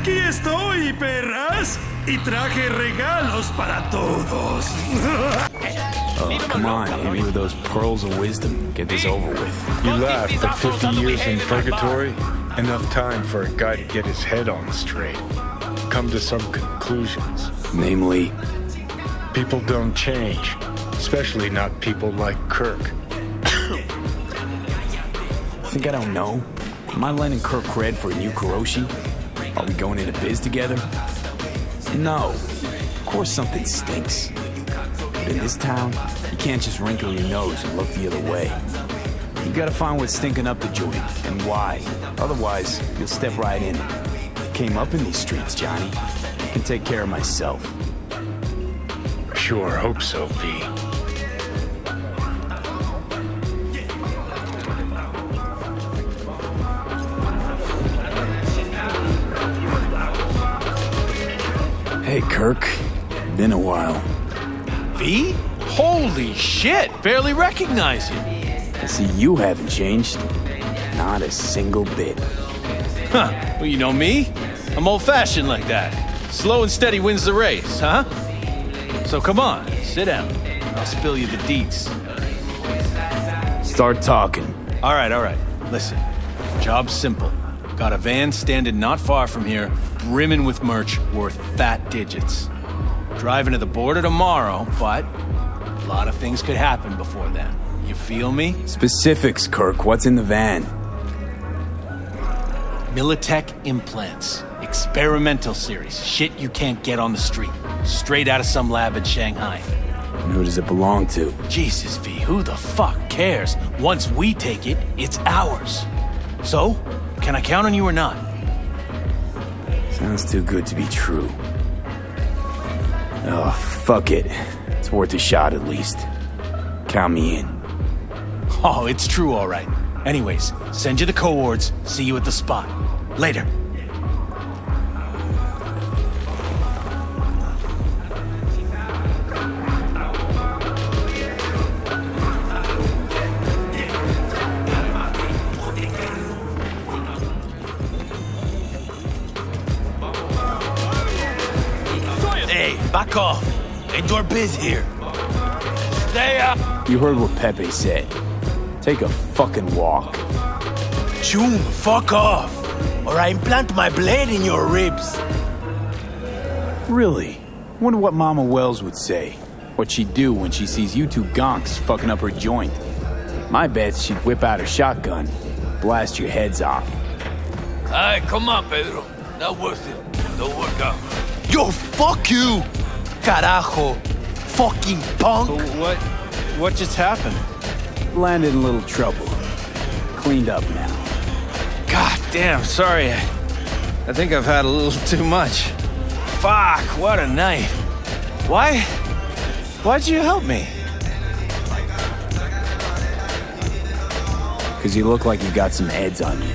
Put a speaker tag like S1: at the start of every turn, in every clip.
S1: Aquí estoy, perras. Y traje regalos para todos.
S2: Oh, come on, hit me with those pearls of wisdom. Get this over with.
S3: You laugh, but 50 years in purgatory? Enough time for a guy to get his head on straight. Come to some conclusions.
S2: Namely?
S3: People don't change. Especially not people like Kirk.
S2: Think I don't know? Am I lending Kirk cred for a new Kuroshi? Are we going into biz together? No. Of course something stinks. But in this town, you can't just wrinkle your nose and look the other way. You gotta find what's stinking up the joint, and why. Otherwise, you'll step right in it. Came up in these streets, Johnny. I can take care of myself.
S3: Sure, hope so, V.
S2: Hey, Kirk. Been a while.
S4: V? Holy shit! Barely recognize you.
S2: I see you haven't changed. Not a single bit.
S4: Huh. Well, you know me. I'm old-fashioned like that. Slow and steady wins the race, huh? So come on, sit down. I'll spill you the deets.
S2: Start talking.
S4: All right. Listen, job's simple. Got a van standing not far from here, brimming with merch worth fat digits. Driving to the border tomorrow, but a lot of things could happen before then. You feel me?
S2: Specifics, Kirk. What's in the van?
S4: Militech implants. Experimental series. Shit you can't get on the street. Straight out of some lab in Shanghai.
S2: And who does it belong to?
S4: Jesus, V, who the fuck cares? Once we take it, it's ours. So, can I count on you or not?
S2: Sounds too good to be true. Oh, fuck it. It's worth a shot at least. Count me in.
S4: Oh, it's true, all right. Anyways, send you the coords. See you at the spot. Later. Hey, back off. Ain't your biz here. Stay up.
S2: You heard what Pepe said. Take a fucking walk.
S4: June, fuck off. Or I implant my blade in your ribs.
S2: Really? Wonder what Mama Wells would say. What she'd do when she sees you two gonks fucking up her joint. My bet's she'd whip out her shotgun, blast your heads off.
S5: Alright, come on, Pedro. Not worth it. Don't work out.
S4: Yo, fuck you! Carajo. Fucking punk.
S6: What just happened?
S2: Landed in a little trouble. Cleaned up now.
S6: God damn, sorry. I think I've had a little too much. Fuck, what a night. Why'd you help me?
S2: Cause you look like you got some heads on you.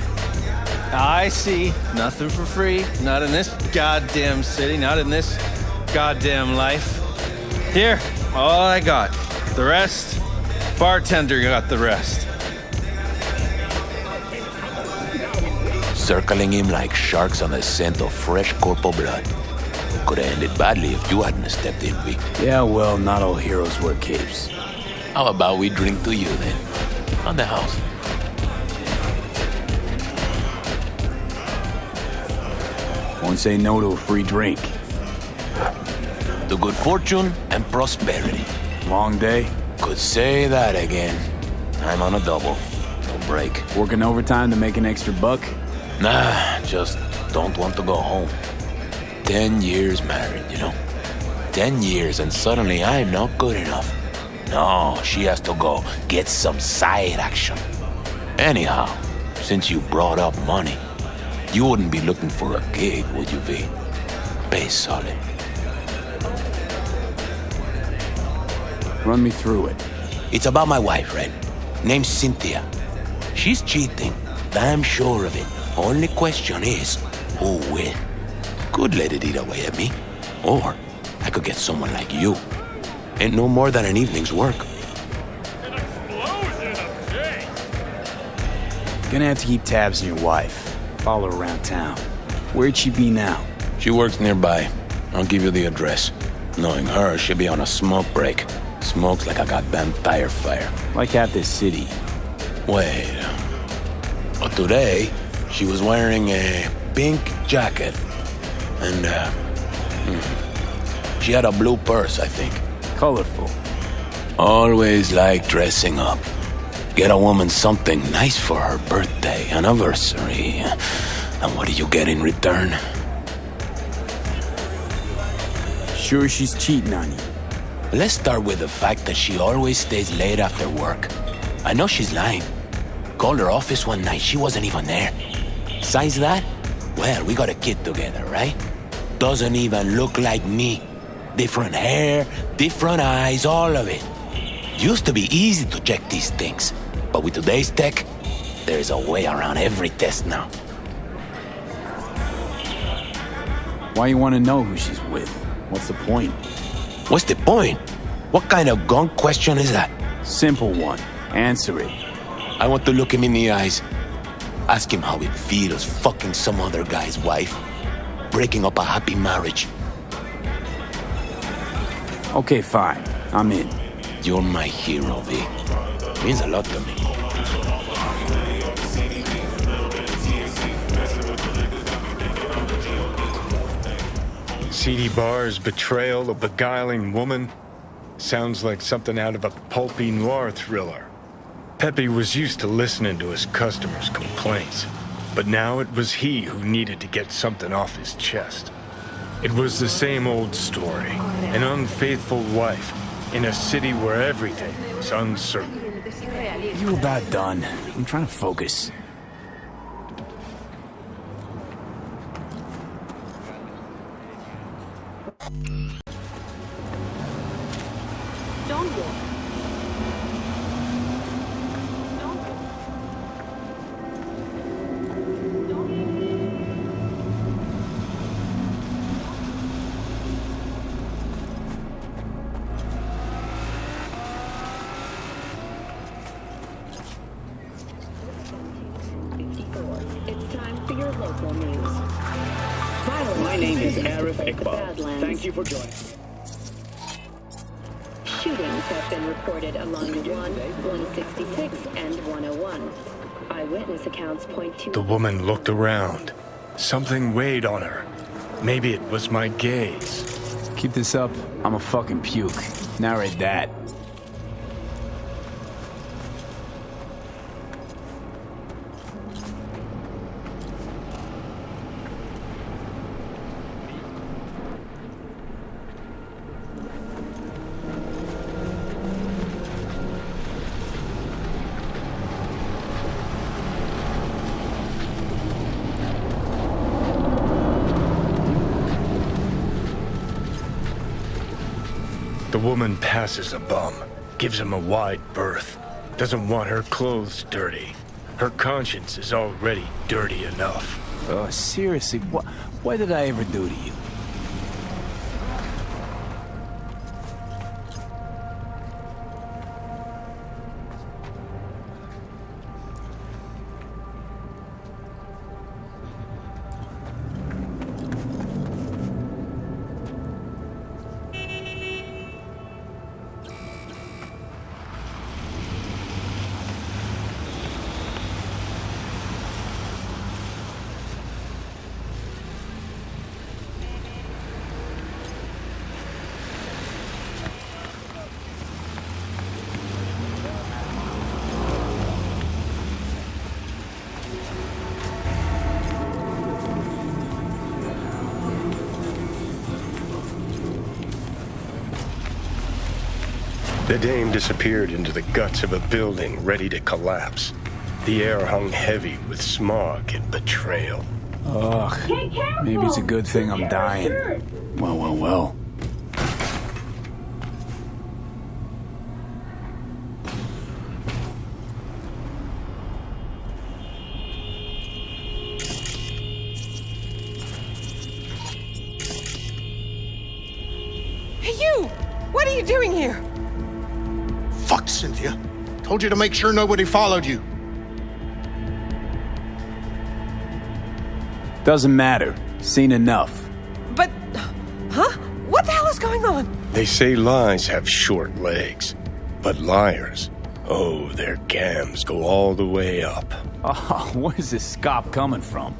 S6: I see. Nothing for free. Not in this goddamn city. Not in this goddamn life. Here, all I got. The rest, bartender got the rest.
S5: Circling him like sharks on the scent of fresh corporal blood. Could have ended badly if you hadn't stepped in, Vic.
S2: Yeah, well, not all heroes wear capes.
S5: How about we drink to you then? On the house.
S2: Won't say no to a free drink.
S5: To good fortune and prosperity.
S2: Long day?
S5: Could say that again. I'm on a double. No break.
S2: Working overtime to make an extra buck?
S5: Nah, just don't want to go home. 10 years married, you know? 10 years and suddenly I'm not good enough. No, she has to go get some side action. Anyhow, since you brought up money, you wouldn't be looking for a gig, would you be? Pay solid.
S2: Run me through it.
S5: It's about my wife, right? Name's Cynthia. She's cheating. Damn sure of it. Only question is, who will? Could let it eat away at me. Or I could get someone like you. Ain't no more than an evening's work.
S2: Gonna have to keep tabs on your wife. Follow her around town. Where'd she be now?
S5: She works nearby. I'll give you the address. Knowing her, she'll be on a smoke break. Smokes like a goddamn tire fire.
S2: Like half this city.
S5: Wait. But today, she was wearing a pink jacket. And, she had a blue purse, I think.
S2: Colorful.
S5: Always like dressing up. Get a woman something nice for her birthday, anniversary. And what do you get in return?
S2: Sure she's cheating on you?
S5: Let's start with the fact that she always stays late after work. I know she's lying. Called her office one night, she wasn't even there. Besides that, well, we got a kid together, right? Doesn't even look like me. Different hair, different eyes, all of it. Used to be easy to check these things, but with today's tech, there's a way around every test now.
S2: Why you want to know who she's with? What's the point?
S5: What's the point? What kind of gun question is that?
S2: Simple one. Answer it.
S5: I want to look him in the eyes. Ask him how it feels fucking some other guy's wife. Breaking up a happy marriage.
S2: Okay, fine. I'm in.
S5: You're my hero, V. Means a lot to me.
S3: Seedy bars, betrayal, a beguiling woman. Sounds like something out of a pulpy noir thriller. Pepe was used to listening to his customers' complaints, but now it was he who needed to get something off his chest. It was the same old story, an unfaithful wife in a city where everything was uncertain.
S2: You about done. I'm trying to focus.
S7: It's time for your local news.
S8: My name is Arif Iqbal. Thank you for joining.
S7: Shootings have been reported along 166, and 101. Eyewitness accounts point to...
S3: The woman looked around. Something weighed on her. Maybe it was my gaze.
S2: Keep this up, I'm a fucking puke. Narrate that.
S3: The woman passes a bum, gives him a wide berth, doesn't want her clothes dirty. Her conscience is already dirty enough.
S2: Oh, seriously, what did I ever do to you?
S3: The dame disappeared into the guts of a building ready to collapse. The air hung heavy with smog and betrayal.
S2: Ugh, maybe it's a good thing I'm dying. Well.
S9: Hey, you! What are you doing here?
S10: Fuck, Cynthia. Told you to make sure nobody followed you.
S2: Doesn't matter. Seen enough.
S9: But, huh? What the hell is going on?
S3: They say lies have short legs, but liars, oh, their gams go all the way up.
S2: Oh, where's this scop coming from?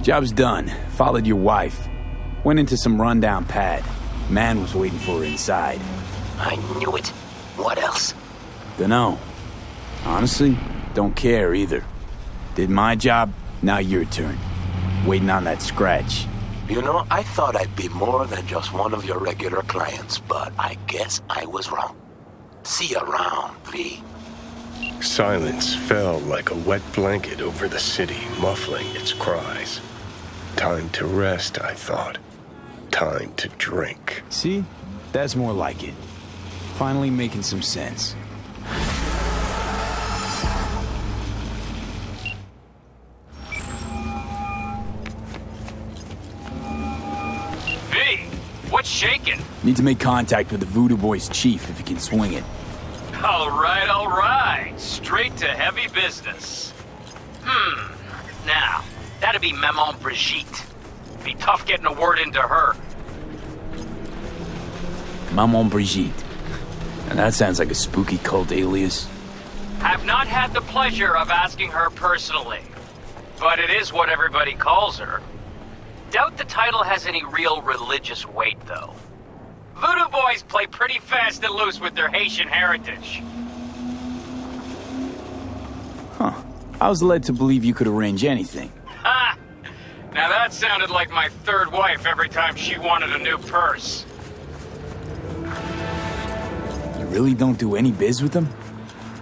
S2: Job's done. Followed your wife. Went into some rundown pad. Man was waiting for her inside.
S5: I knew it. What else?
S2: Dunno. Honestly, don't care either. Did my job, now your turn. Waiting on that scratch.
S5: You know, I thought I'd be more than just one of your regular clients, but I guess I was wrong. See you around, V.
S3: Silence fell like a wet blanket over the city, muffling its cries. Time to rest, I thought. Time to drink.
S2: See? That's more like it. Finally making some sense.
S11: V, what's shaking?
S2: Need to make contact with the Voodoo Boys chief if he can swing it.
S11: All right. Straight to heavy business. Now, that'd be Maman Brigitte. Be tough getting a word into her.
S2: Maman Brigitte. And that sounds like a spooky cult alias.
S11: Have not had the pleasure of asking her personally, but it is what everybody calls her. Doubt the title has any real religious weight, though. Voodoo Boys play pretty fast and loose with their Haitian heritage.
S2: Huh. I was led to believe you could arrange anything.
S11: Ha! Now that sounded like my third wife every time she wanted a new purse.
S2: You really don't do any biz with them?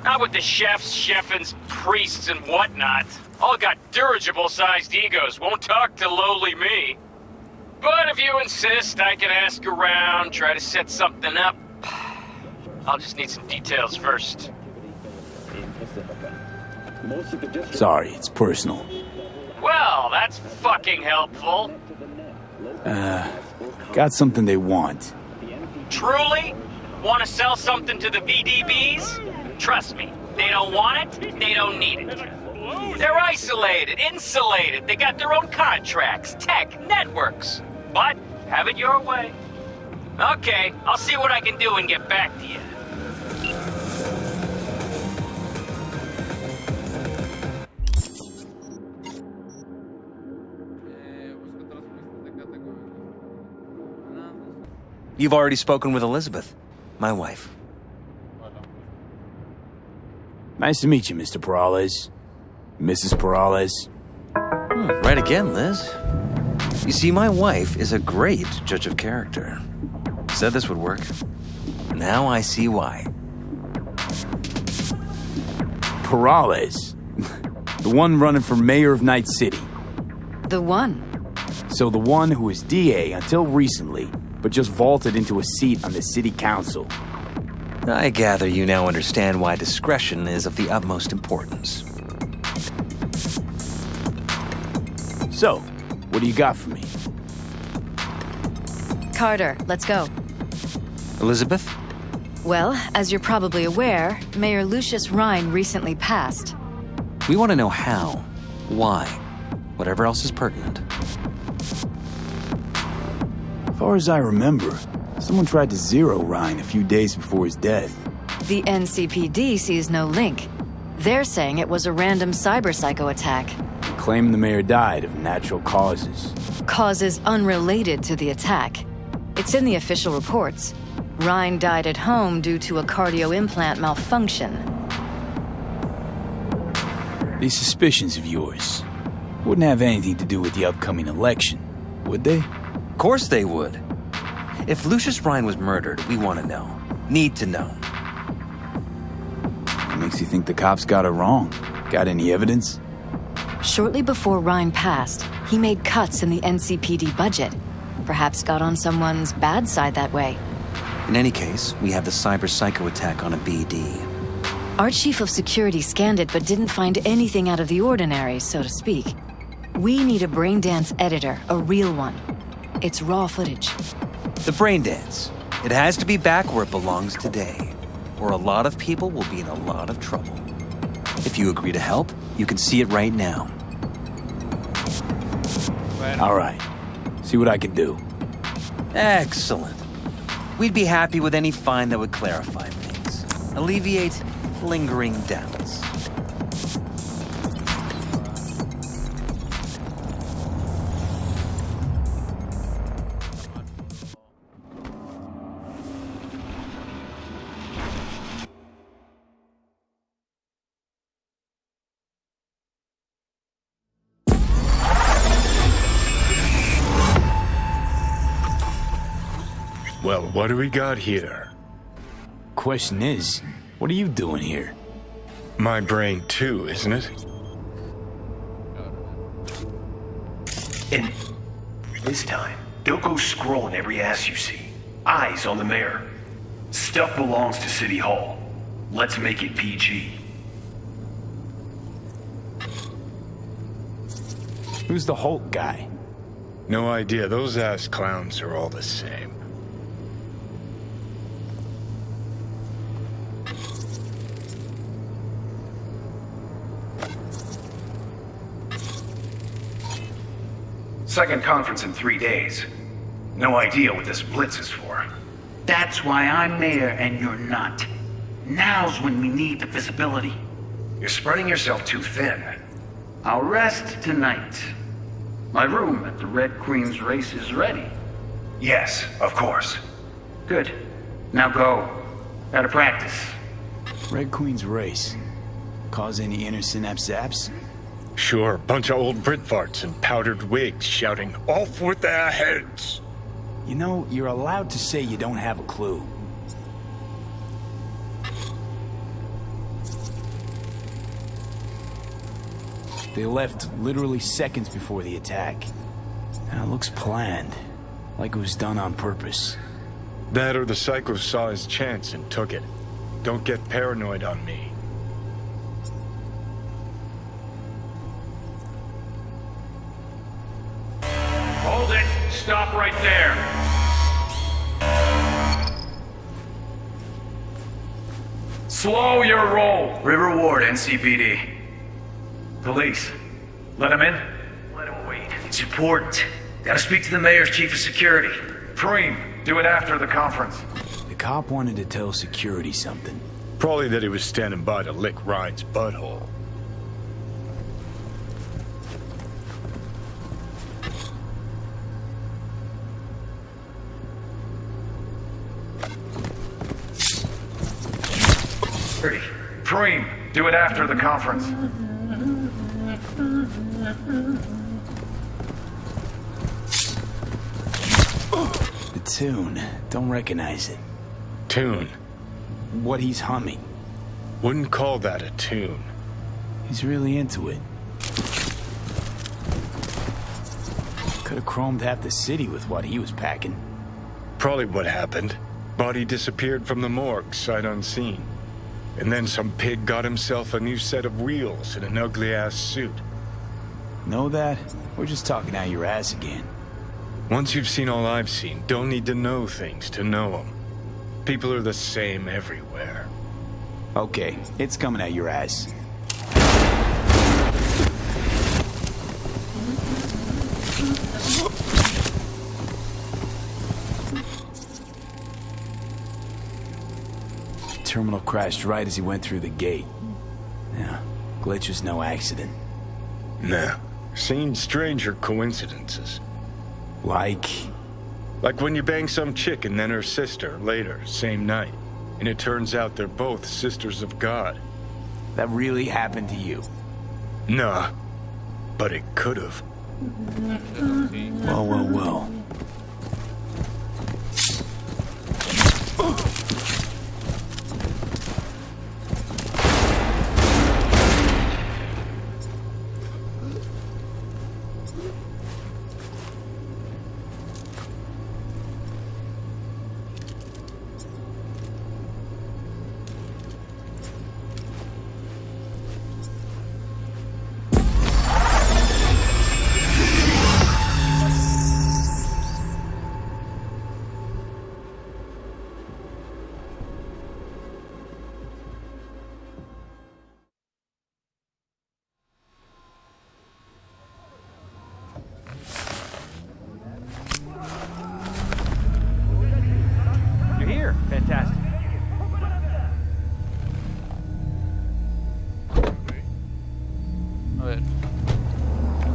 S11: Not with the chefs, cheffins, priests, and whatnot. All got dirigible-sized egos, won't talk to lowly me. But if you insist, I can ask around, try to set something up. I'll just need some details first.
S2: Sorry, it's personal.
S11: Well, that's fucking helpful.
S2: Got something they want.
S11: Truly? Want to sell something to the VDBs? Trust me, they don't want it, they don't need it. They're isolated, insulated, they got their own contracts, tech, networks. But, have it your way. Okay, I'll see what I can do and get back to you.
S12: You've already spoken with Elizabeth, my wife.
S2: Nice to meet you, Mr. Perales. Mrs. Perales.
S12: Right again, Liz. You see, my wife is a great judge of character. Said this would work. Now I see why.
S2: Perales. The one running for mayor of Night City.
S13: The one?
S2: So the one who was DA until recently, but just vaulted into a seat on the city council.
S12: I gather you now understand why discretion is of the utmost importance.
S2: So, what do you got for me?
S13: Carter, let's go.
S12: Elizabeth?
S13: Well, as you're probably aware, Mayor Lucius Rhine recently passed.
S12: We want to know how, why, whatever else is pertinent.
S2: As far as I remember, someone tried to zero Rhine a few days before his death.
S13: The NCPD sees no link. They're saying it was a random cyber-psycho attack.
S2: Claim the mayor died of natural causes.
S13: Causes unrelated to the attack. It's in the official reports. Rhine died at home due to a cardio implant malfunction.
S2: These suspicions of yours wouldn't have anything to do with the upcoming election, would they?
S12: Of course they would. If Lucius Rhine was murdered, we want to know. Need to know.
S2: What makes you think the cops got it wrong? Got any evidence?
S13: Shortly before Rhine passed, he made cuts in the NCPD budget. Perhaps got on someone's bad side that way.
S12: In any case, we have the cyber-psycho attack on a BD.
S13: Our chief of security scanned it but didn't find anything out of the ordinary, so to speak. We need a braindance editor, a real one. It's raw footage.
S12: The brain dance. It has to be back where it belongs today, or a lot of people will be in a lot of trouble. If you agree to help, you can see it right now.
S2: All right. See what I can do.
S12: Excellent. We'd be happy with any find that would clarify things, alleviate lingering doubts.
S3: Well, what do we got here?
S2: Question is, what are you doing here?
S3: My brain too, isn't it?
S14: And this time, don't go scrolling every ass you see. Eyes on the mayor. Stuff belongs to City Hall. Let's make it PG.
S2: Who's the Hulk guy?
S3: No idea. Those ass clowns are all the same.
S14: Second conference in 3 days. No idea what this blitz is for.
S15: That's why I'm mayor and you're not. Now's when we need the visibility.
S14: You're spreading yourself too thin.
S15: I'll rest tonight. My room at the Red Queen's race is ready.
S14: Yes, of course.
S15: Good. Now go. Gotta practice.
S2: Red Queen's race. Cause any inner synapse zaps?
S3: Sure, bunch of old Brit farts in powdered wigs shouting, "Off with their heads!"
S2: You know, you're allowed to say you don't have a clue. They left literally seconds before the attack. Now it looks planned, like it was done on purpose.
S3: That or the psycho saw his chance and took it. Don't get paranoid on me.
S14: Hold it! Stop right there! Slow your roll! River Ward, NCPD. Police. Let him in? Let him wait. It's important. Gotta speak to the mayor's chief of security. Preem, do it after the conference.
S2: The cop wanted to tell security something.
S3: Probably that he was standing by to lick Ryan's butthole.
S14: Preem, do it after the conference.
S2: The tune. Don't recognize it.
S3: Tune?
S2: What he's humming.
S3: Wouldn't call that a tune.
S2: He's really into it. Could have chromed half the city with what he was packing.
S3: Probably what happened. Body disappeared from the morgue, sight unseen. And then some pig got himself a new set of wheels and an ugly-ass suit.
S2: Know that? We're just talking out your ass again.
S3: Once you've seen all I've seen, don't need to know things to know them. People are the same everywhere.
S2: Okay, it's coming out your ass. Terminal crashed right as he went through the gate. Yeah, glitch was no accident.
S3: Nah, seen stranger coincidences.
S2: Like
S3: when you bang some chick and then her sister later, same night. And it turns out they're both sisters of God.
S2: That really happened to you?
S3: Nah, but it could've.
S2: Well.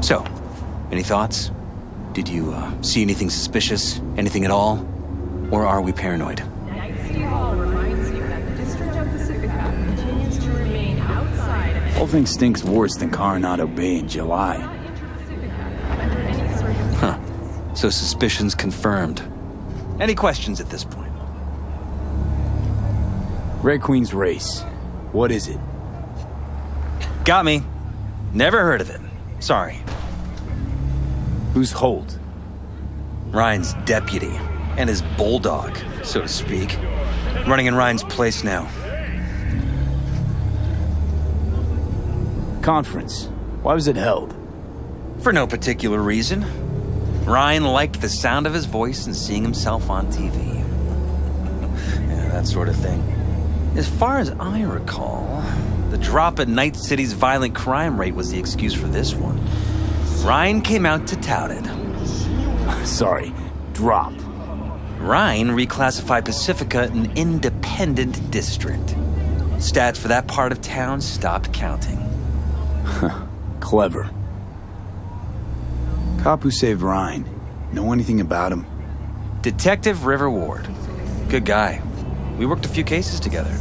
S12: So, any thoughts? Did you see anything suspicious? Anything at all? Or are we paranoid?
S9: Night City Hall reminds you that the District of Pacifica continues to remain outside of
S2: Whole thing stinks worse than Coronado Bay in July.
S12: Huh. So suspicions confirmed. Any questions at this point?
S2: Red Queen's race. What is it?
S12: Got me. Never heard of it. Sorry.
S2: Who's Holt?
S12: Ryan's deputy. And his bulldog, so to speak. Running in Ryan's place now.
S2: Conference. Why was it held?
S12: For no particular reason. Ryan liked the sound of his voice and seeing himself on TV. Yeah, that sort of thing. As far as I recall, the drop in Night City's violent crime rate was the excuse for this one. Ryan came out to tout it.
S2: Sorry, drop.
S12: Ryan reclassified Pacifica an independent district. Stats for that part of town stopped counting.
S2: Clever. Cop who saved Ryan. Know anything about him?
S12: Detective River Ward. Good guy. We worked a few cases together.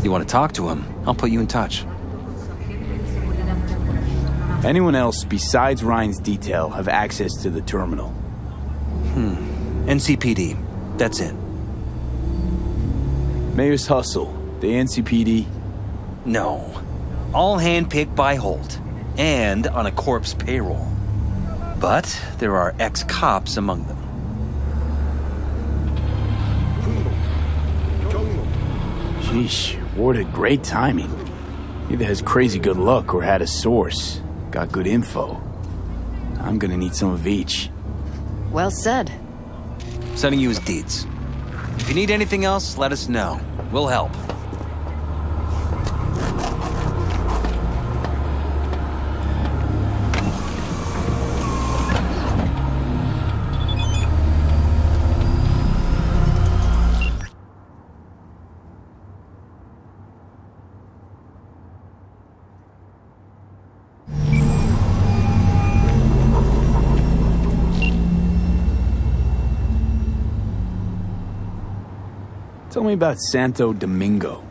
S12: You want to talk to him? I'll put you in touch.
S2: Anyone else besides Ryan's detail have access to the terminal?
S12: NCPD. That's it.
S2: Mayor's hustle. The NCPD?
S12: No. All handpicked by Holt. And on a corpse payroll. But there are ex-cops among them.
S2: Sheesh, Ward had great timing. Either has crazy good luck or had a source. Got good info. I'm gonna need some of each.
S13: Well said.
S12: Sending you his deeds. If you need anything else, let us know. We'll help.
S2: Tell me about Santo Domingo.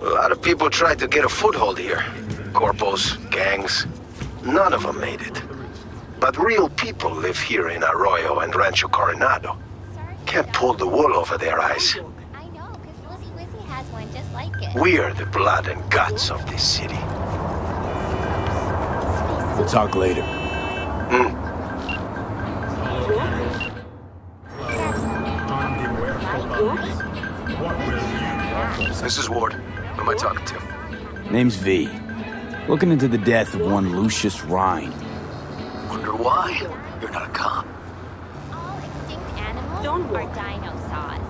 S16: A lot of people tried to get a foothold here. Corpos, gangs. None of them made it. But real people live here in Arroyo and Rancho Coronado. Can't pull the wool over their eyes.
S17: I know, because Wizzy Wizzy has one just like it.
S16: We're the blood and guts of this city.
S2: We'll talk later.
S16: This is Ward. Who am I talking to?
S2: Name's V. Looking into the death of one Lucius Rhine.
S16: Wonder why? You're not a cop.
S17: All extinct animals are dinosaurs.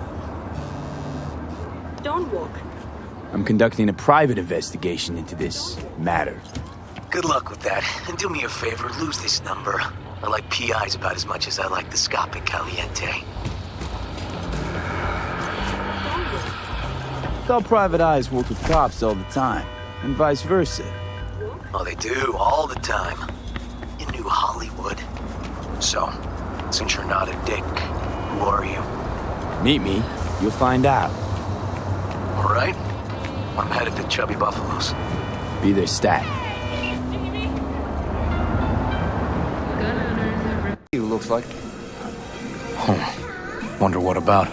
S9: Don't walk.
S2: I'm conducting a private investigation into this matter.
S16: Good luck with that. And do me a favor, lose this number. I like PIs about as much as I like the Scopic Caliente.
S2: Thought private eyes work with cops all the time, and vice versa.
S16: Oh, they do, all the time. In New Hollywood. So, since you're not a dick, who are you?
S2: Meet me, you'll find out.
S16: All right. I'm headed to Chubby Buffaloes.
S2: Be their stat.
S6: You looks like. Wonder what about?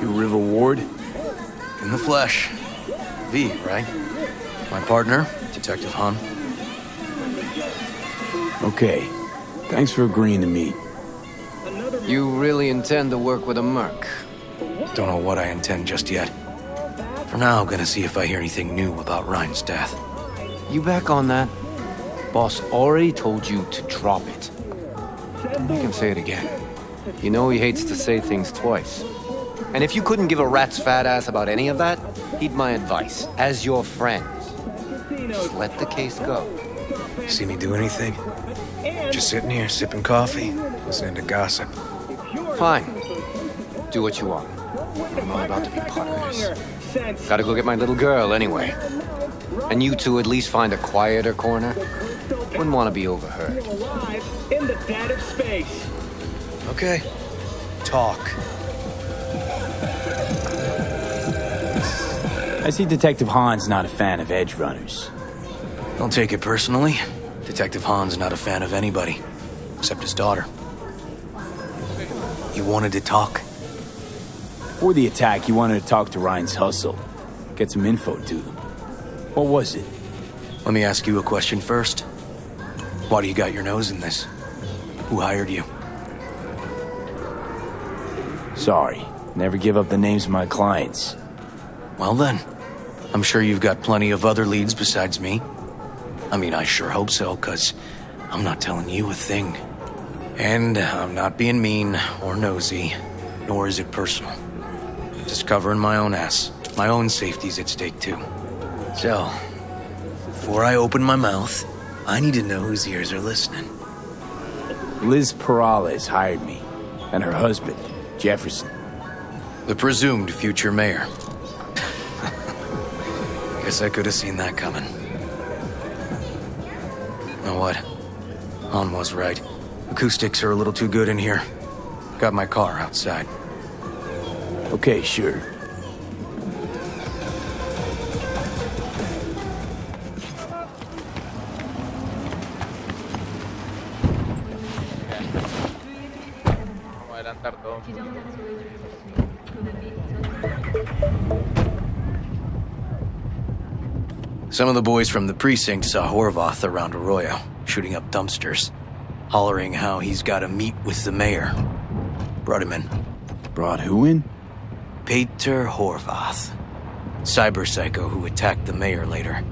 S2: You River Ward?
S6: In the flesh. V, right? My partner, Detective Hun.
S2: Okay. Thanks for agreeing to meet.
S18: You really intend to work with a merc?
S6: Don't know what I intend just yet. For now, I'm gonna see if I hear anything new about Ryan's death.
S18: You back on that? Boss already told you to drop it.
S6: You can say it again.
S18: You know he hates to say things twice. And if you couldn't give a rat's fat ass about any of that, heed my advice. As your friend, just let the case go.
S6: See me do anything? Just sitting here, sipping coffee, listening to gossip.
S18: Fine. Do what you want. I'm not about to be part of this.
S8: sense.
S18: Gotta go get my little girl anyway. And you two at least find a quieter corner. Wouldn't want to be overheard.
S8: Alive in the dead of space.
S4: Okay. Talk.
S2: I see Detective Hahn's not a fan of edge runners.
S4: Don't take it personally. Detective Hahn's not a fan of anybody, except his daughter. You wanted to talk?
S2: Before the attack, you wanted to talk to Ryan's hustle. Get some info to them. What was it?
S4: Let me ask you a question first. Why do you got your nose in this? Who hired you?
S2: Sorry. Never give up the names of my clients.
S4: Well then, I'm sure you've got plenty of other leads besides me. I mean, I sure hope so, 'cause I'm not telling you a thing. And I'm not being mean or nosy, nor is it personal. Just covering my own ass. My own safety's at stake too. So, before I open my mouth, I need to know whose ears are listening.
S2: Liz Perales hired me, and her husband, Jefferson.
S4: The presumed future mayor. Guess I could have seen that coming. You know what? Han was right. Acoustics are a little too good in here. Got my car outside.
S2: Okay, sure.
S4: Some of the boys from the precinct saw Horvath around Arroyo, shooting up dumpsters, hollering how he's got to meet with the mayor. Brought him in.
S2: Brought who in?
S4: Peter Horvath. Cyber psycho who attacked the mayor later.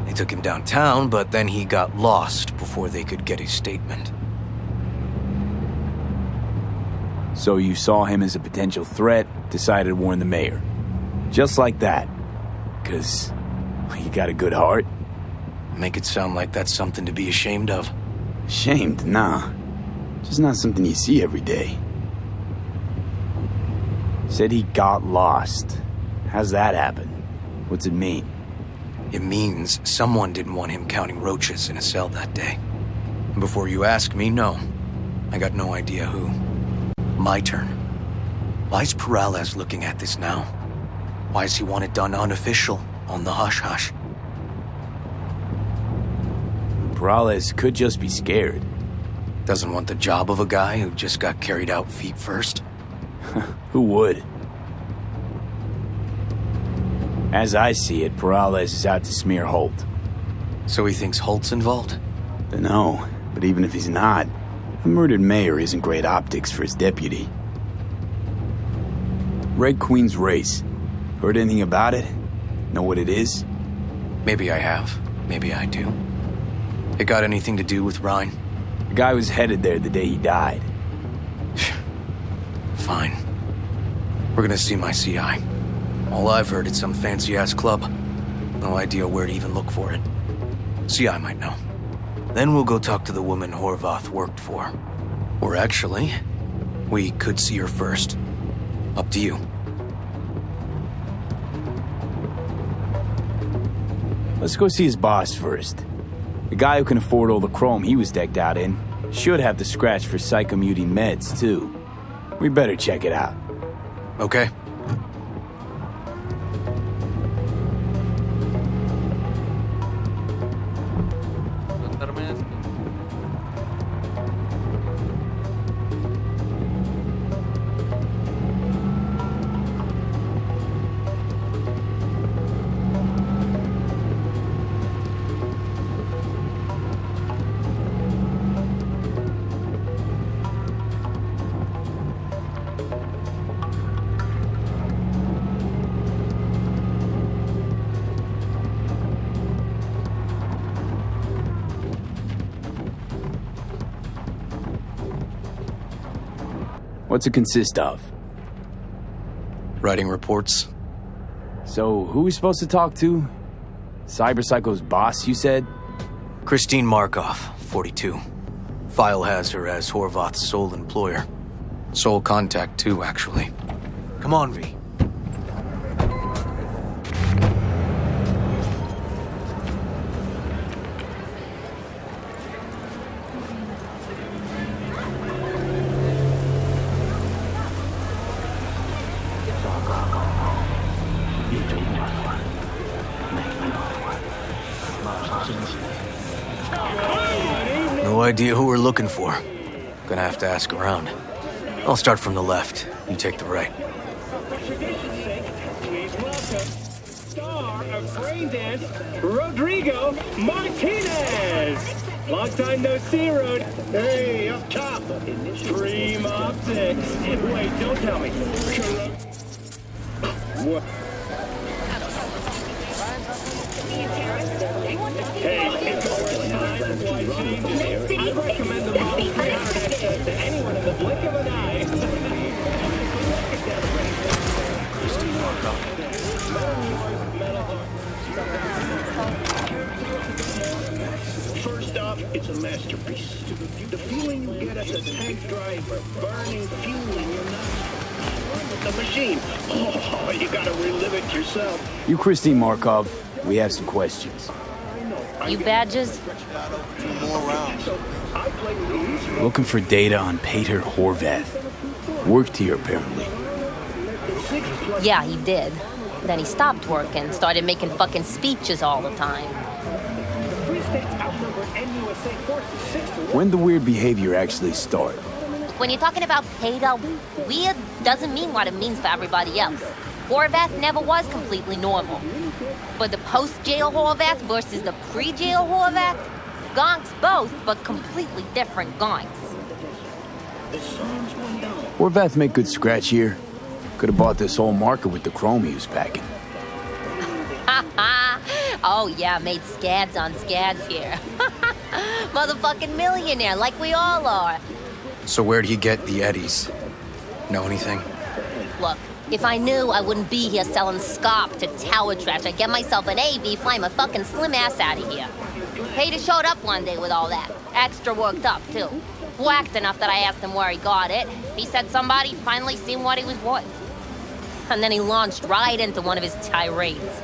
S4: They took him downtown, but then he got lost before they could get his statement.
S2: So you saw him as a potential threat, decided to warn the mayor. Just like that. 'Cause you got a good heart.
S4: Make it sound like that's something to be ashamed of.
S2: Ashamed? Nah. Just not something you see every day. Said he got lost. How's that happen? What's it mean?
S4: It means someone didn't want him counting roaches in a cell that day. And before you ask me, no. I got no idea who. My turn. Why's Perales looking at this now? Why does he want it done unofficial, on the hush-hush?
S2: Perales could just be scared.
S4: Doesn't want the job of a guy who just got carried out feet first?
S2: Who would? As I see it, Perales is out to smear Holt.
S4: So he thinks Holt's involved?
S2: Dunno, but even if he's not, a murdered mayor isn't great optics for his deputy. Red Queen's race. Heard anything about it? Know what it is?
S4: Maybe I have. Maybe I do. It got anything to do with Ryan?
S2: The guy was headed there the day he died.
S4: Fine. We're gonna see my CI. All I've heard is some fancy-ass club. No idea where to even look for it. CI might know. Then we'll go talk to the woman Horvath worked for. Or actually, we could see her first. Up to you.
S2: Let's go see his boss first. The guy who can afford all the chrome he was decked out in should have the scratch for psychomuting meds, too. We better check it out.
S4: Okay.
S2: What's it consist of?
S4: Writing reports.
S2: So, who are we supposed to talk to? Cyber Psycho's boss, you said?
S4: Christine Markov, 42. File has her as Horvath's sole employer. Sole contact, too, actually. Come on, V.
S19: No idea who we're looking for. Gonna have to ask around. I'll start from the left. You take the right.
S8: Star of brain dance, Rodrigo Martinez. Long time no see, Rod. Hey, up top. Dream optics. Wait, don't tell me. What? Hey, it's always time for why changes here. I recommend the model to anyone in the blink of an eye. First off, it's a masterpiece. The feeling you get as a tank driver, burning fuel in your nostrils. The machine. Oh, you gotta relive it yourself.
S2: You, Christine Markov, we have some questions.
S13: You badges?
S2: Looking for data on Peter Horvath. Worked here, apparently.
S20: Yeah, he did. Then he stopped working, started making fucking speeches all the time.
S2: When the weird behavior actually start?
S20: When you're talking about Peter, weird doesn't mean what it means for everybody else. Horvath never was completely normal. But the post-jail Horvath versus the pre-jail Horvath, gonks both, but completely different gonks.
S2: Horvath make good scratch here. Could have bought this whole market with the chrome he was packing.
S20: Oh yeah, made scads on scads here. Motherfucking millionaire, like we all are.
S19: So where'd he get the eddies? Know anything?
S20: Look, if I knew, I wouldn't be here selling scop to tower trash. I'd get myself an AV, fly my fucking slim ass out of here. Peter showed up one day with all that. Extra worked up, too. Whacked enough that I asked him where he got it. He said somebody finally seen what he was worth. And then he launched right into one of his tirades.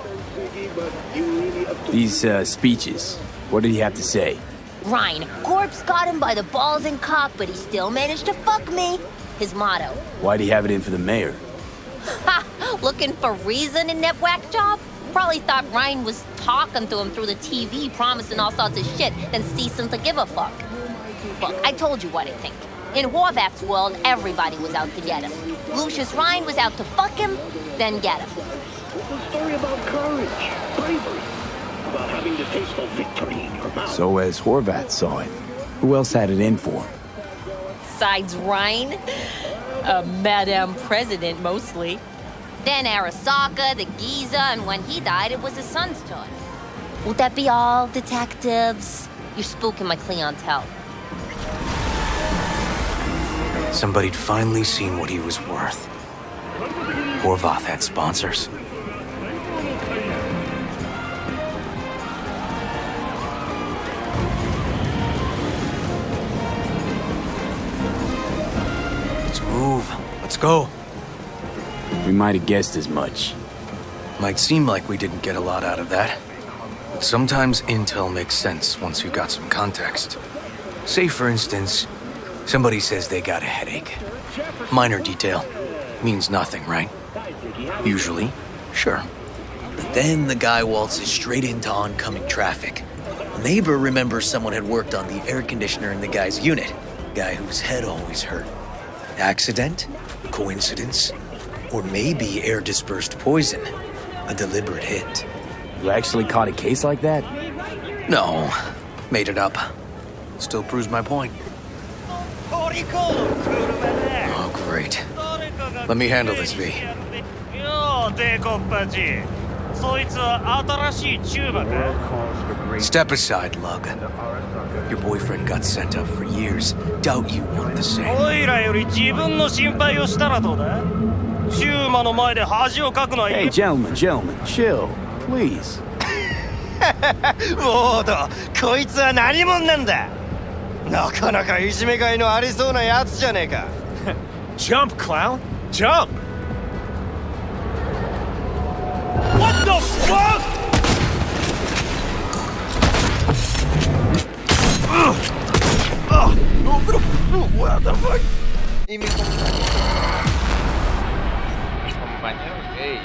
S2: These, speeches, what did he have to say?
S20: Ryan, Corpse got him by the balls and cock, but he still managed to fuck me. His motto.
S2: Why'd he have it in for the mayor?
S20: Ha! Looking for reason in that whack job? Probably thought Ryan was talking to him through the TV, promising all sorts of shit, then ceasing to give a fuck. Look, I told you what I think. In Horvath's world, everybody was out to get him. Lucius Ryan was out to fuck him, then get him.
S8: It's a story about courage, bravery, about having the taste of victory in your mouth.
S2: So as Horvath saw it, who else had it in for him?
S20: Besides Ryan, a Madame President mostly. Then Arasaka, the Giza, and when he died, it was his son's turn. Would that be all, detectives? You're spooking my clientele.
S19: Somebody'd finally seen what he was worth. Horvath had sponsors. Let's move. Let's go.
S2: We might have guessed as much.
S19: Might seem like we didn't get a lot out of that. But sometimes intel makes sense once you've got some context. Say, for instance, somebody says they got a headache. Minor detail. Means nothing, right? Usually, sure. But then the guy waltzes straight into oncoming traffic. A neighbor remembers someone had worked on the air conditioner in the guy's unit. Guy whose head always hurt. Accident? Coincidence? Or maybe air-dispersed poison. A deliberate hit.
S2: You actually caught a case like that?
S19: No. Made it up. Still proves my point. Oh, great. Let me handle this, V. Step aside, Lug. Your boyfriend got sent up for years. Doubt you want the same.
S2: Hey, gentlemen, chill, please.
S6: ウォード、こいつは何者なんだ。なかなかいじめがいのありそうなやつじゃねえか。
S4: Jump, clown! Jump! What the fuck?What
S6: the fuck?
S21: Compañeros gay.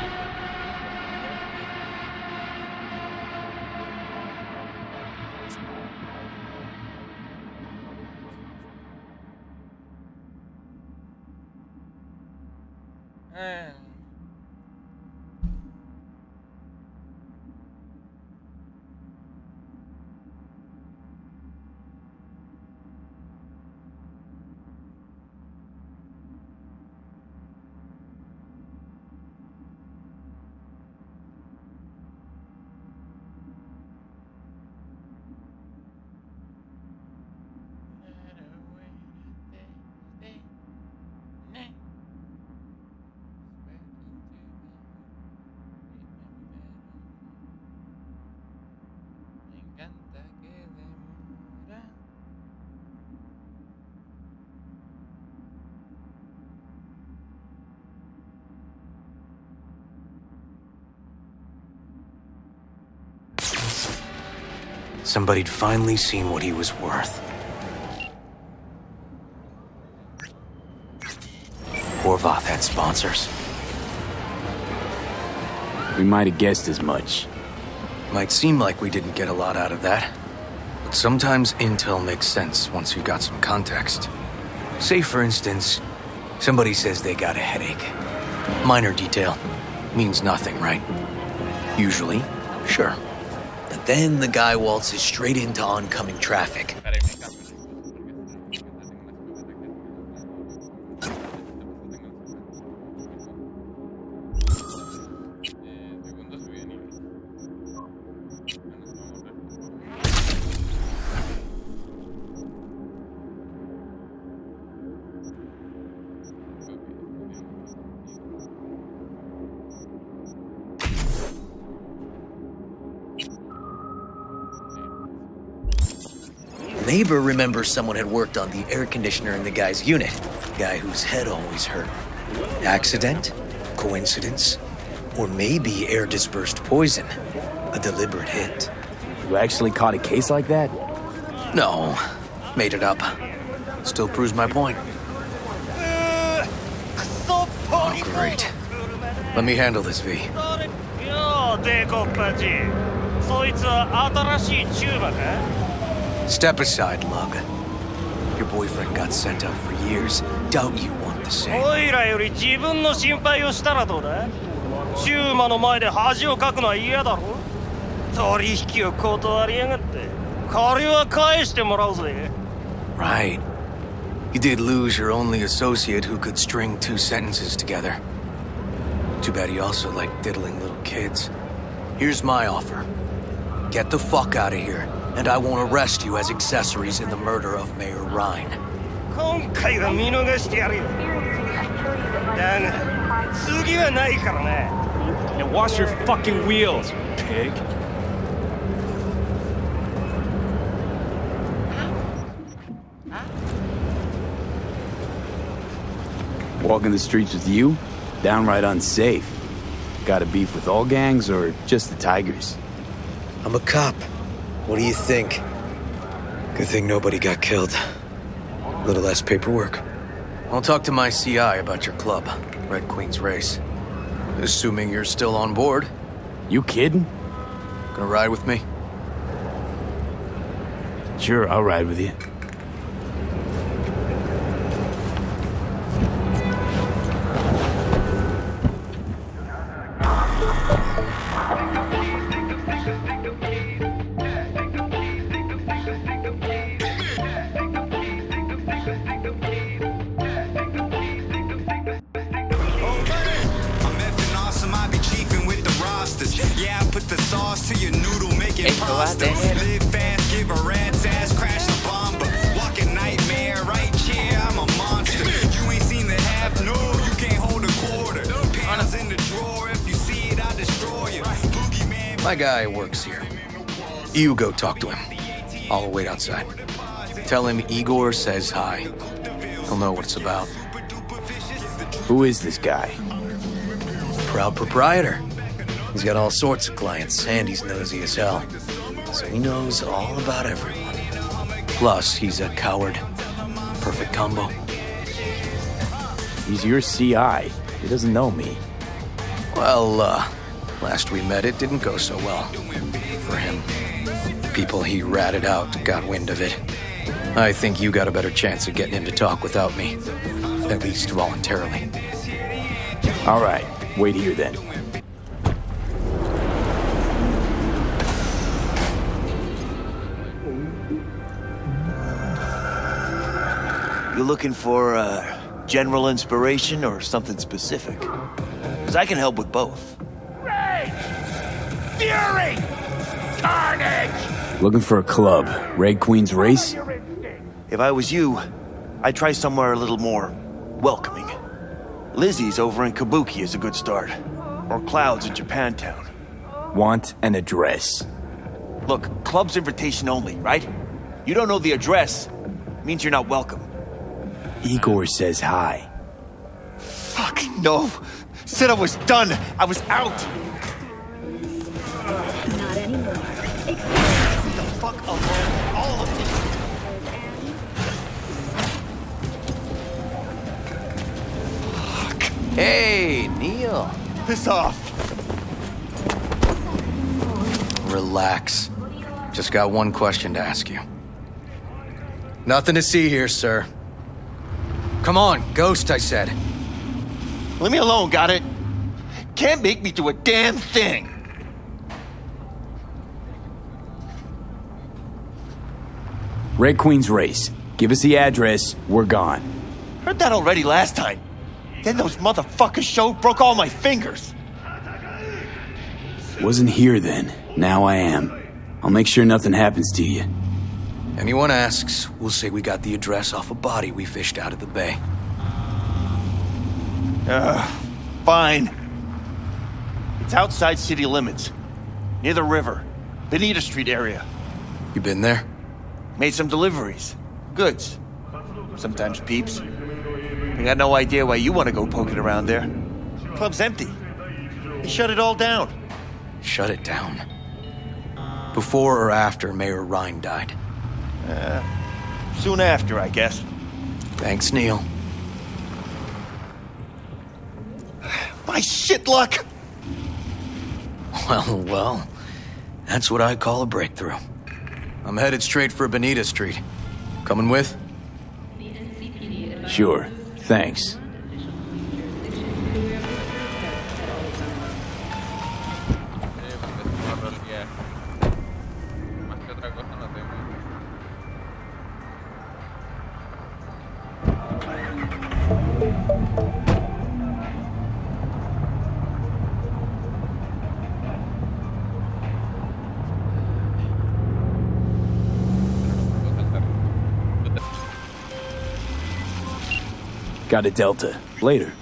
S19: Somebody'd finally seen what he was worth. Horvath had sponsors.
S2: We might have guessed as much.
S19: Might seem like we didn't get a lot out of that, but sometimes intel makes sense once you got some context. Say, for instance, somebody says they got a headache. Minor detail. Means nothing, right? Usually, sure. But then the guy waltzes straight into oncoming traffic. Neighbor remembers someone had worked on the air conditioner in the guy's unit. Guy whose head always hurt. Accident? Coincidence? Or maybe air-dispersed poison. A deliberate hit.
S2: You actually caught a case like that?
S19: No. Made it up. Still proves my point. Oh, great. Let me handle this, V. Step aside, Lug. Your boyfriend got sent out for years. Doubt you want the same. Right. You did lose your only associate who could string 2 sentences together. Too bad he also liked diddling little kids. Here's my offer. Get the fuck out of here, and I won't arrest you as accessories in the murder of Mayor Rhine.
S6: And wash your fucking wheels, pig.
S2: Walking the streets with you? Downright unsafe. Got a beef with all gangs or just the Tigers?
S19: I'm a cop. What do you think? Good thing nobody got killed. A little less paperwork. I'll talk to my CI about your club, Red Queen's Race. Assuming you're still on board.
S2: You kidding?
S19: Gonna ride with me?
S2: Sure, I'll ride with you.
S11: Live fast, give a rat's ass, crash the bomb, but walk a nightmare, right? Yeah, I'm a monster. You ain't seen the half, no, you can't hold a quarter. Panels in the drawer, if you see it, I'll destroy you. Boogeyman.
S19: My guy works here. You go talk to him. I'll wait outside. Tell him Igor says hi. He'll know what it's about.
S2: Who is this guy?
S19: Proud proprietor. He's got all sorts of clients, and he's nosy as hell. So he knows all about everyone. Plus, he's a coward. Perfect combo.
S2: He's your CI. He doesn't know me.
S19: Well, last we met, it didn't go so well. For him. People he ratted out got wind of it. I think you got a better chance of getting him to talk without me. At least voluntarily.
S2: All right, wait here then.
S21: You looking for general inspiration or something specific? Because I can help with both.
S5: Rage! Fury! Carnage!
S2: Looking for a club. Red Queen's Race?
S21: If I was you, I'd try somewhere a little more welcoming. Lizzie's over in Kabuki is a good start. Or Clouds in Japantown.
S2: Want an address.
S21: Look, club's invitation only, right? You don't know the address, means you're not welcome.
S2: Igor says hi.
S21: Fuck, no. Said I was done. I was out.
S7: Not anymore.
S21: Leave the fuck alone, all of you. Fuck.
S18: Hey, Neil.
S21: Piss off.
S19: Relax. Just got one question to ask you. Nothing to see here, sir. Come on, ghost, I said.
S21: Leave me alone, got it? Can't make me do a damn thing.
S2: Red Queen's Race. Give us the address, we're gone.
S21: Heard that already last time. Then those motherfuckers showed, broke all my fingers.
S2: Wasn't here then. Now I am. I'll make sure nothing happens to you.
S19: Anyone asks, we'll say we got the address off a body we fished out of the bay.
S21: Fine. It's outside city limits. Near the river. Benita Street area.
S19: You been there?
S21: Made some deliveries. Goods. Sometimes peeps. I got no idea why you want to go poking around there. Club's empty. They shut it all down.
S19: Shut it down? Before or after Mayor Rhine died?
S21: Soon after, I guess.
S19: Thanks, Neil.
S21: My shit luck!
S19: Well, that's what I call a breakthrough. I'm headed straight for Benita Street. Coming with?
S2: Sure, thanks. Got a Delta. Later.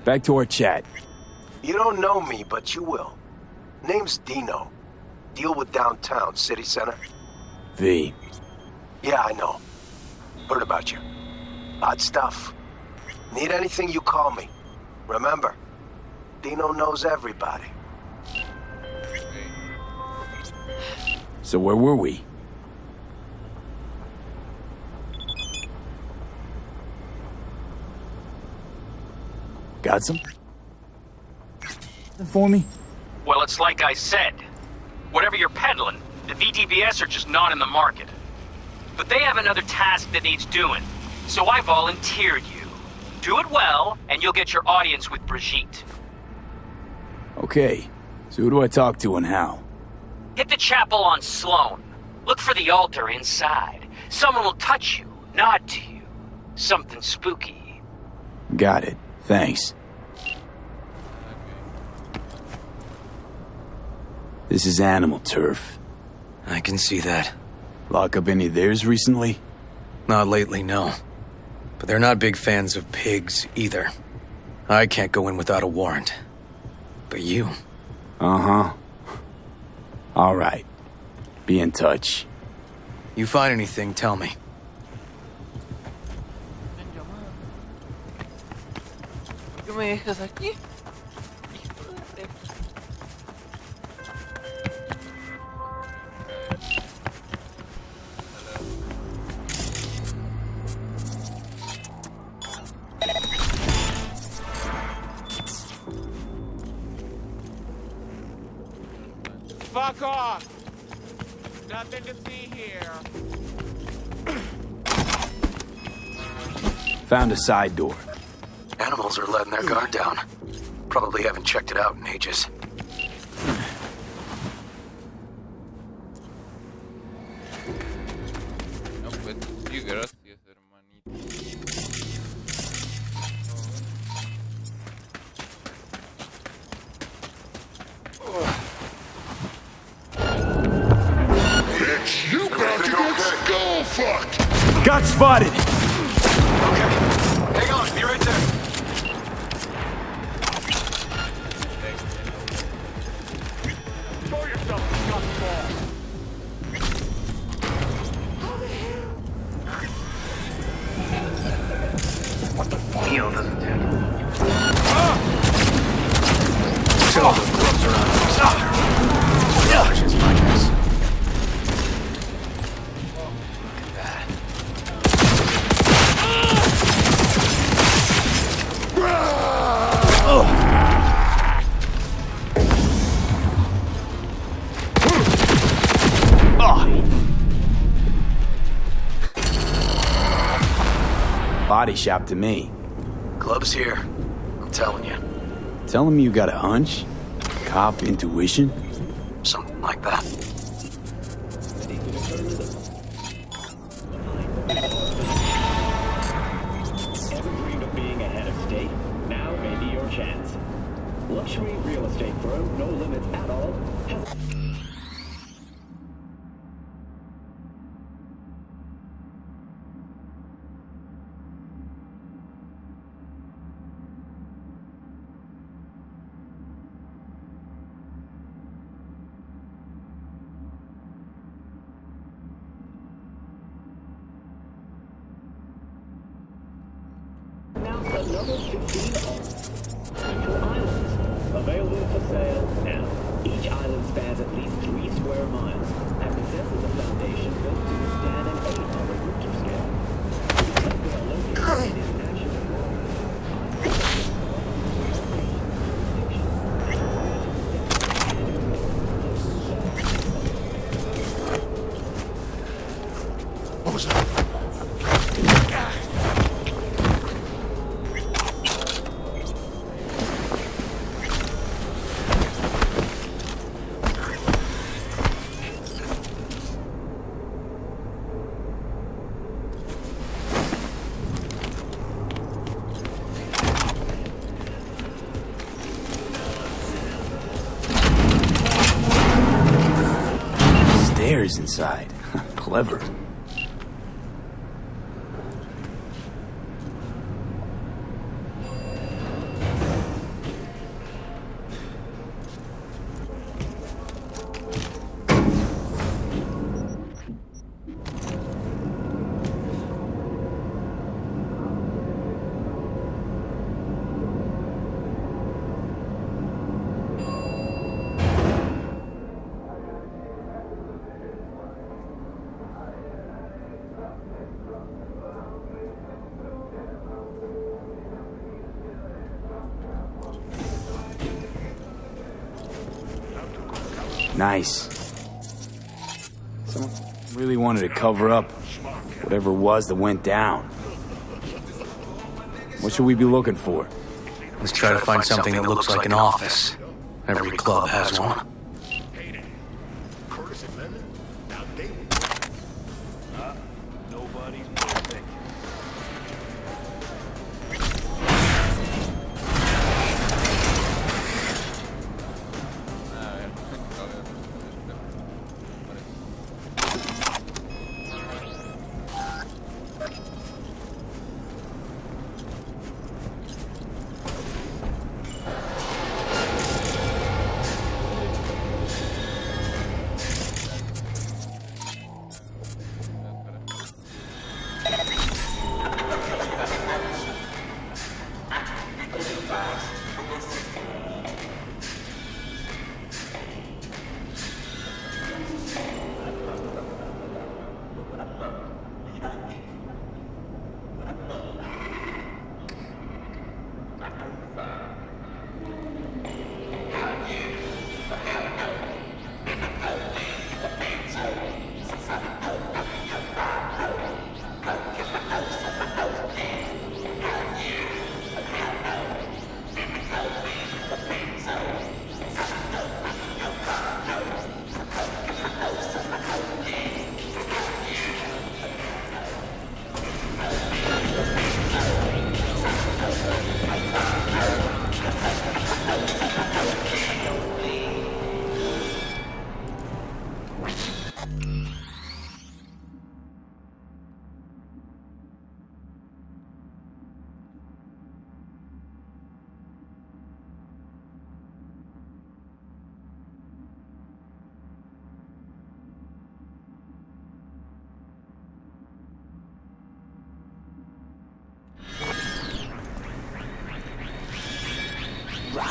S2: Back to our chat.
S16: You don't know me, but you will. Name's Dino. Deal with downtown, city center.
S2: V.
S16: Yeah, I know. Heard about you. Odd stuff. Need anything, you call me. Remember, Dino knows everybody.
S2: So where were we? Got some? For me?
S11: Well, it's like I said. Whatever you're peddling, the VDBS are just not in the market. But they have another task that needs doing, so I volunteered you. Do it well, and you'll get your audience with Brigitte.
S2: Okay, so who do I talk to and how?
S11: Hit the chapel on Sloan. Look for the altar inside. Someone will touch you, nod to you. Something spooky.
S2: Got it. Thanks. This is animal turf.
S19: I can see that.
S2: Lock up any of theirs recently?
S19: Not lately, no. But they're not big fans of pigs, either. I can't go in without a warrant. But you...
S2: Uh-huh. All right. Be in touch.
S19: You find anything, tell me.
S6: ¿Qué me dejas aquí? Fuck off! Nothing to see here.
S2: Found a side door.
S19: Animals are letting their guard down. Probably haven't checked it out in ages.
S10: Bitch, you about to get skull fucked!
S2: Got spotted!
S19: Hang on, be right there.
S10: What the fuck?
S19: Heal doesn't take.
S10: Look at all the grubs around us.
S19: Gosh, it's my guess.
S2: Body shop to me.
S19: Club's here. I'm telling you.
S2: Tell him you got a hunch? Cop intuition?
S19: Something like that.
S8: Ever dreamed of being a head of state? Now may be your chance. Luxury real estate firm, no limits at all, has... Another 15 central islands available for sale now. Each island spans at least 3 square miles and possesses a foundation built to withstand an 8 on the Richter scale. Because they are located in an actual
S10: What was that?
S2: Stairs inside. Clever. Nice. Someone really wanted to cover up whatever it was that went down. What should we be looking for?
S19: Let's try to find something that looks like an office. Every club has one.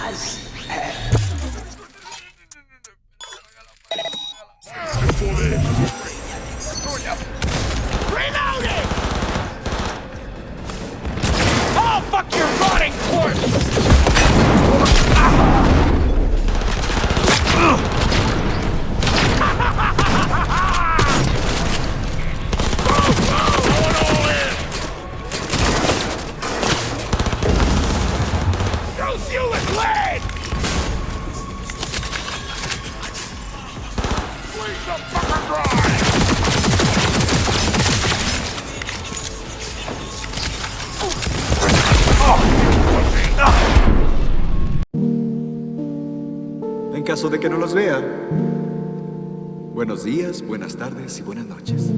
S2: Paz.
S11: Reloading! Oh, fuck your rotting corpse!
S1: En caso de que no los vea, buenos días, buenas tardes y buenas noches.